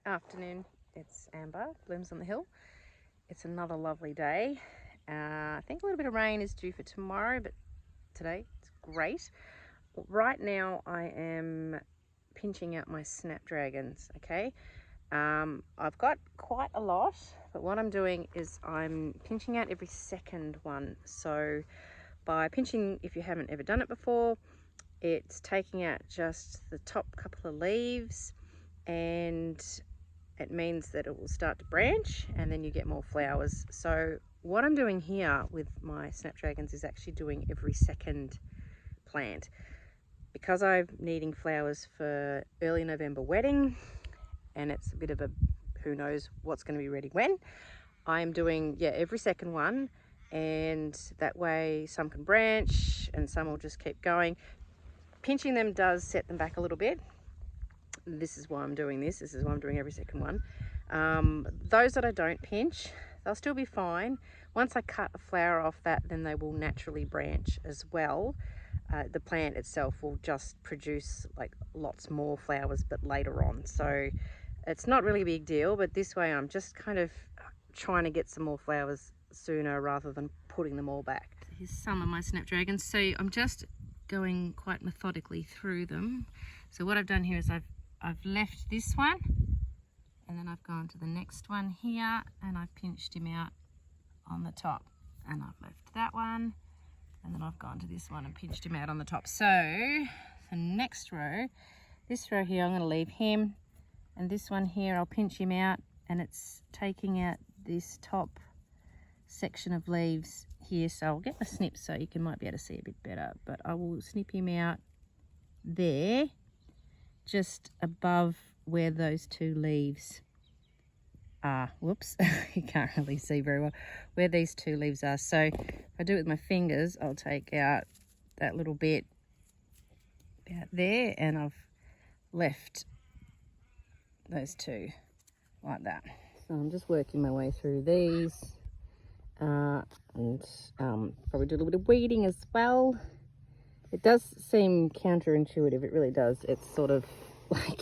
Afternoon, it's Amber, Blooms on the Hill. It's another lovely day. I think a little bit of rain is due for tomorrow, but today it's great. Right now I am pinching out my snapdragons, okay? I've got quite a lot, but what I'm doing is I'm pinching out every second one. So by pinching, if you haven't ever done it before, it's taking out just the top couple of leaves, and it means that it will start to branch and then you get more flowers. So what I'm doing here with my snapdragons is actually doing every second plant. Because I'm needing flowers for early November wedding, and it's a bit of a who knows what's going to be ready when, I'm doing every second one, and that way some can branch and some will just keep going. Pinching them does set them back a little bit. This is why I'm doing this. This is why I'm doing every second one. Those that I don't pinch, they'll still be fine. Once I cut a flower off that, then they will naturally branch as well. The plant itself will just produce like lots more flowers, but later on. So it's not really a big deal, but this way I'm just kind of trying to get some more flowers sooner rather than putting them all back. Here's some of my snapdragons. So I'm just going quite methodically through them. So what I've done here is I've left this one, and then I've gone to the next one here, and I've pinched him out on the top, and I've left that one, and then I've gone to this one and pinched him out on the top. So the next row, this row here, I'm going to leave him, and this one here I'll pinch him out, and it's taking out this top section of leaves here. So I'll get my snip so you might be able to see a bit better, but I will snip him out there, just above where those two leaves are. Whoops, you can't really see very well where these two leaves are. So if I do it with my fingers, I'll take out that little bit out there, and I've left those two like that. So I'm just working my way through these, and probably do a little bit of weeding as well. It does seem counterintuitive, it really does. It's sort of like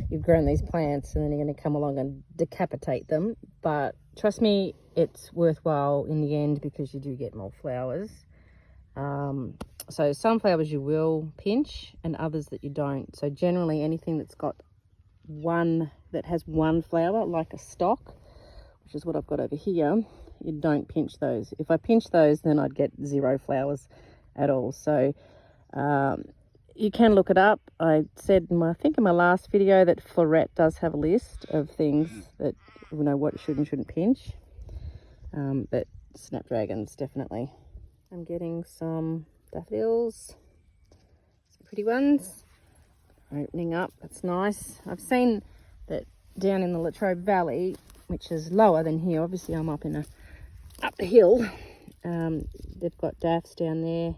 you've grown these plants and then you're going to come along and decapitate them. But trust me, it's worthwhile in the end because you do get more flowers. So some flowers you will pinch and others that you don't. So generally anything that's got that has one flower, like a stalk, which is what I've got over here, you don't pinch those. If I pinch those, then I'd get 0 flowers at all. So you can look it up. I said I think in my last video that Floret does have a list of things that what should and shouldn't pinch, but snapdragons definitely. I'm getting some daffodils, some pretty ones opening up. That's nice. I've seen that down in the Latrobe Valley, which is lower than here, obviously I'm up the hill, they've got daffs down there.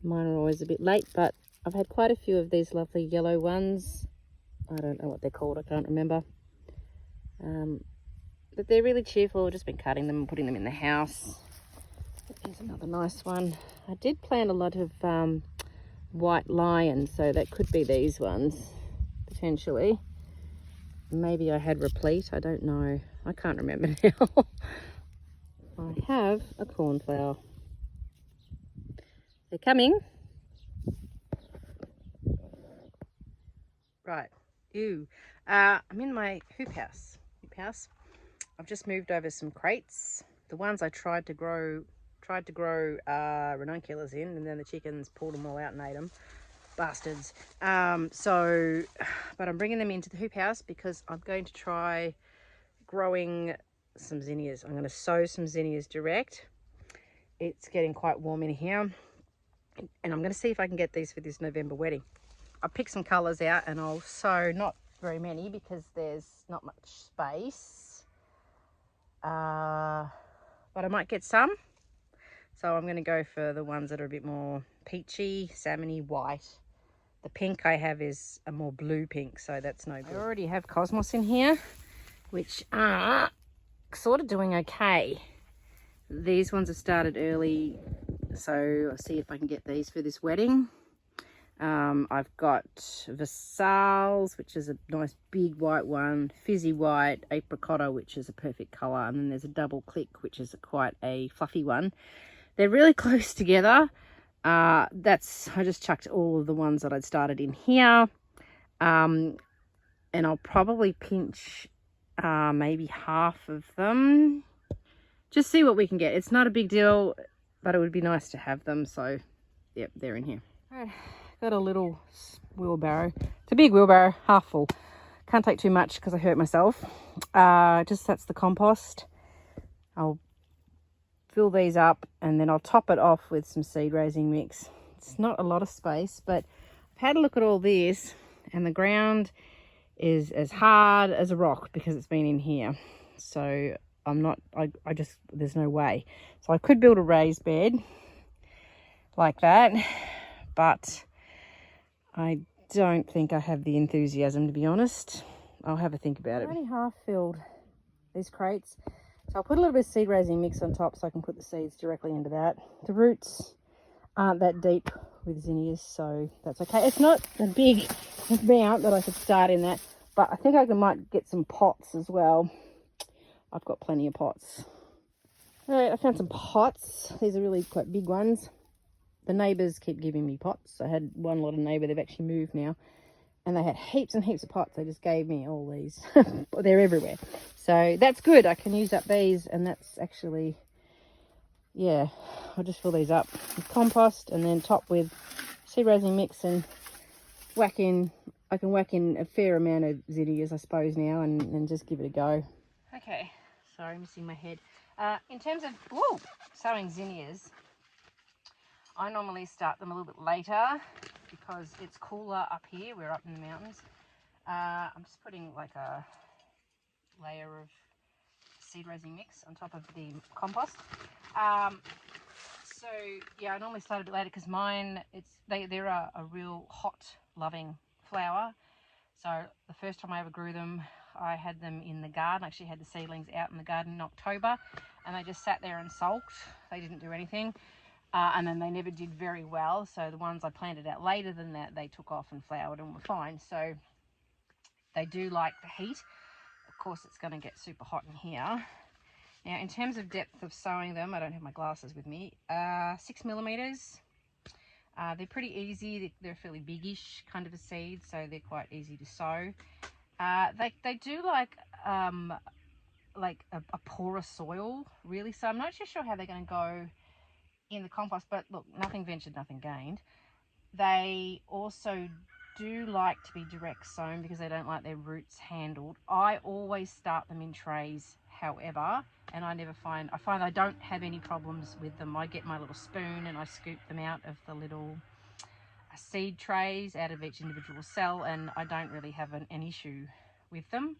Mine are always a bit late, but I've had quite a few of these lovely yellow ones. I don't know what they're called, I can't remember. But they're really cheerful. I've just been cutting them and putting them in the house. Here's another nice one. I did plant a lot of white lions, so that could be these ones, potentially. Maybe I had replete, I don't know. I can't remember now. I have a cornflower. They're coming. Right. Ew. I'm in my hoop house. I've just moved over some crates. The ones I tried to grow ranunculus in, and then the chickens pulled them all out and ate them. Bastards. But I'm bringing them into the hoop house because I'm going to try growing some zinnias. I'm going to sow some zinnias direct. It's getting quite warm in here, and I'm going to see if I can get these for this November wedding. I picked some colours out, and I'll sow not very many because there's not much space, but I might get some. So I'm going to go for the ones that are a bit more peachy, salmony, white. The pink I have is a more blue pink, so that's no good. I already have cosmos in here, which are sort of doing okay. These ones have started early, so I'll see if I can get these for this wedding. I've got Vasals, which is a nice big white one, Fizzy White, Apricotta, which is a perfect colour, and then there's a Double Click, which is quite a fluffy one. They're really close together. I just chucked all of the ones that I'd started in here. And I'll probably pinch maybe half of them. Just see what we can get. It's not a big deal, but it would be nice to have them. So, yep, they're in here. All right, got a little wheelbarrow. It's a big wheelbarrow, half full. Can't take too much because I hurt myself. That's the compost. I'll fill these up and then I'll top it off with some seed raising mix. It's not a lot of space, but I've had a look at all this and the ground is as hard as a rock because it's been in here. So there's no way. So I could build a raised bed like that, but I don't think I have the enthusiasm, to be honest. I'll have a think about it. I only half filled these crates. So I'll put a little bit of seed raising mix on top so I can put the seeds directly into that. The roots aren't that deep with zinnias, so that's okay. It's not a big amount that I could start in that, but I think I might get some pots as well. I've got plenty of pots. All right, I found some pots. These are really quite big ones. The neighbours keep giving me pots. I had one lot of neighbour, they've actually moved now, and they had heaps and heaps of pots. They just gave me all these. They're everywhere. So that's good. I can use up these, and that's actually, yeah, I'll just fill these up with compost and then top with seed raising mix and whack in. I can whack in a fair amount of zinnias, I suppose, now and just give it a go. Okay, sorry, missing my head. In terms of sowing zinnias, I normally start them a little bit later because it's cooler up here. We're up in the mountains. I'm just putting like a layer of seed raising mix on top of the compost. So yeah, I normally start a bit later because mine, they're a real hot loving flower. So the first time I ever grew them, I had them in the garden. I actually had the seedlings out in the garden in October, and they just sat there and sulked. They didn't do anything. And then they never did very well. So the ones I planted out later than that, they took off and flowered and were fine. So they do like the heat. Of course, it's going to get super hot in here. Now, in terms of depth of sowing them, I don't have my glasses with me, 6 millimeters. They're pretty easy. They're fairly biggish kind of a seed, so they're quite easy to sow. They do like a porous soil, really. So I'm not too sure how they're going to go in the compost, but look, nothing ventured, nothing gained. They also do like to be direct sown because they don't like their roots handled. I always start them in trays, however, and I find I don't have any problems with them. I get my little spoon and I scoop them out of the little seed trays out of each individual cell, and I don't really have an issue with them.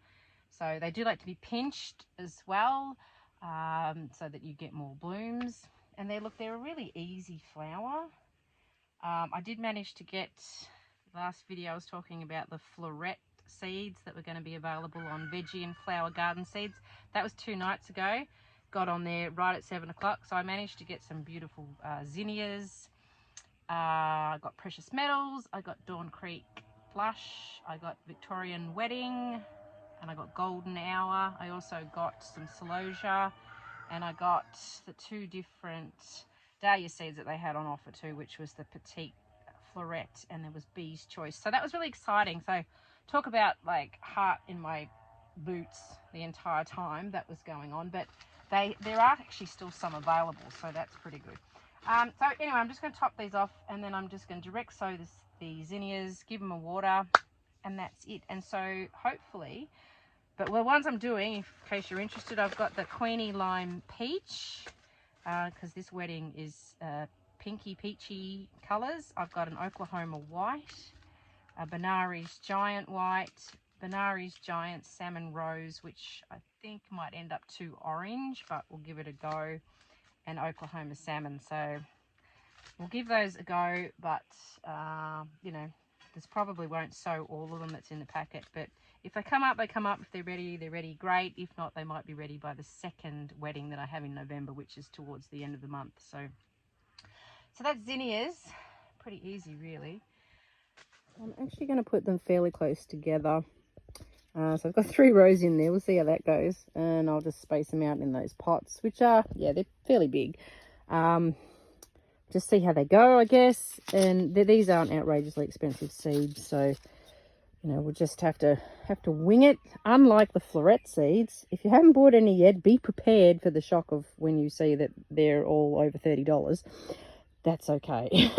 So they do like to be pinched as well, so that you get more blooms. And they're a really easy flower. I did manage to get, last video I was talking about the floret seeds that were going to be available on Veggie and Flower Garden Seeds. That was 2 nights ago. Got on there right at 7 o'clock. So I managed to get some beautiful zinnias. I got Precious Metals. I got Dawn Creek Flush. I got Victorian Wedding. And I got Golden Hour. I also got some Celosia. And I got the 2 different dahlia seeds that they had on offer too, which was the Petite Floret and there was Bee's Choice. So that was really exciting. So talk about like heart in my boots the entire time that was going on. But there are actually still some available, so that's pretty good. So anyway, I'm just going to top these off and then I'm just going to direct sow the zinnias, give them a water, and that's it. And so hopefully... But the ones I'm doing, in case you're interested, I've got the Queenie Lime Peach, because this wedding is pinky peachy colours. I've got an Oklahoma White, a Benares Giant White, Benares Giant Salmon Rose, which I think might end up too orange, but we'll give it a go, and Oklahoma Salmon. So we'll give those a go, but, you know, this probably won't sow all of them that's in the packet, but if they come up, they come up. If they're ready, great. If not, they might be ready by the second wedding that I have in November, which is towards the end of the month. So that's zinnias. Pretty easy, really. I'm actually going to put them fairly close together. So I've got 3 rows in there. We'll see how that goes. And I'll just space them out in those pots, which are, yeah, they're fairly big. Just see how they go, I guess. And these aren't outrageously expensive seeds, so you know, we'll just have to wing it. Unlike the floret seeds, if you haven't bought any yet, be prepared for the shock of when you see that they're all over $30. That's okay.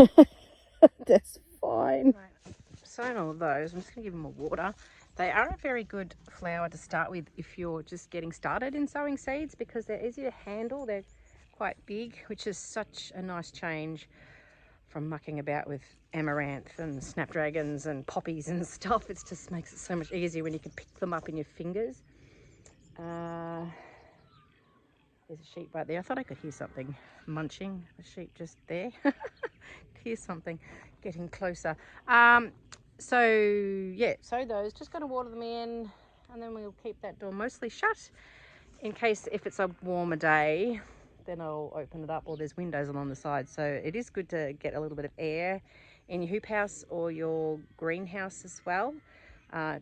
That's fine. Right, I've sown all of those. I'm just going to give them more water. They are a very good flower to start with if you're just getting started in sowing seeds, because they're easy to handle. They're quite big, which is such a nice change from mucking about with amaranth and snapdragons and poppies and stuff. It just makes it so much easier when you can pick them up in your fingers. There's a sheep right there. I thought I could hear something munching. A sheep just there. Hear something getting closer. So yeah, sow those. Just going to water them in, and then we'll keep that door mostly shut in case if it's a warmer day, then I'll open it up, or there's windows along the side. So it is good to get a little bit of air in your hoop house or your greenhouse as well,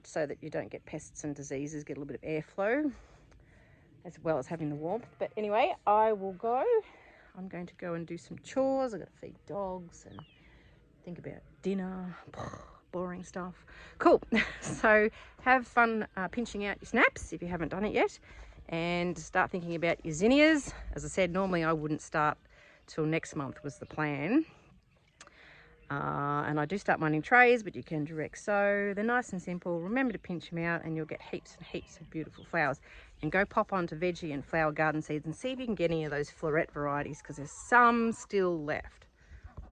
so that you don't get pests and diseases, get a little bit of airflow as well as having the warmth. But anyway, I will go. I'm going to go and do some chores. I've got to feed dogs and think about dinner. Boring stuff. Cool. So have fun pinching out your snaps if you haven't done it yet, and start thinking about your zinnias. As I said, normally I wouldn't start till next month was the plan. And I do start mining trays, but you can direct sow. They're nice and simple. Remember to pinch them out and you'll get heaps and heaps of beautiful flowers. And go pop onto Veggie and Flower Garden Seeds and see if you can get any of those floret varieties, because there's some still left.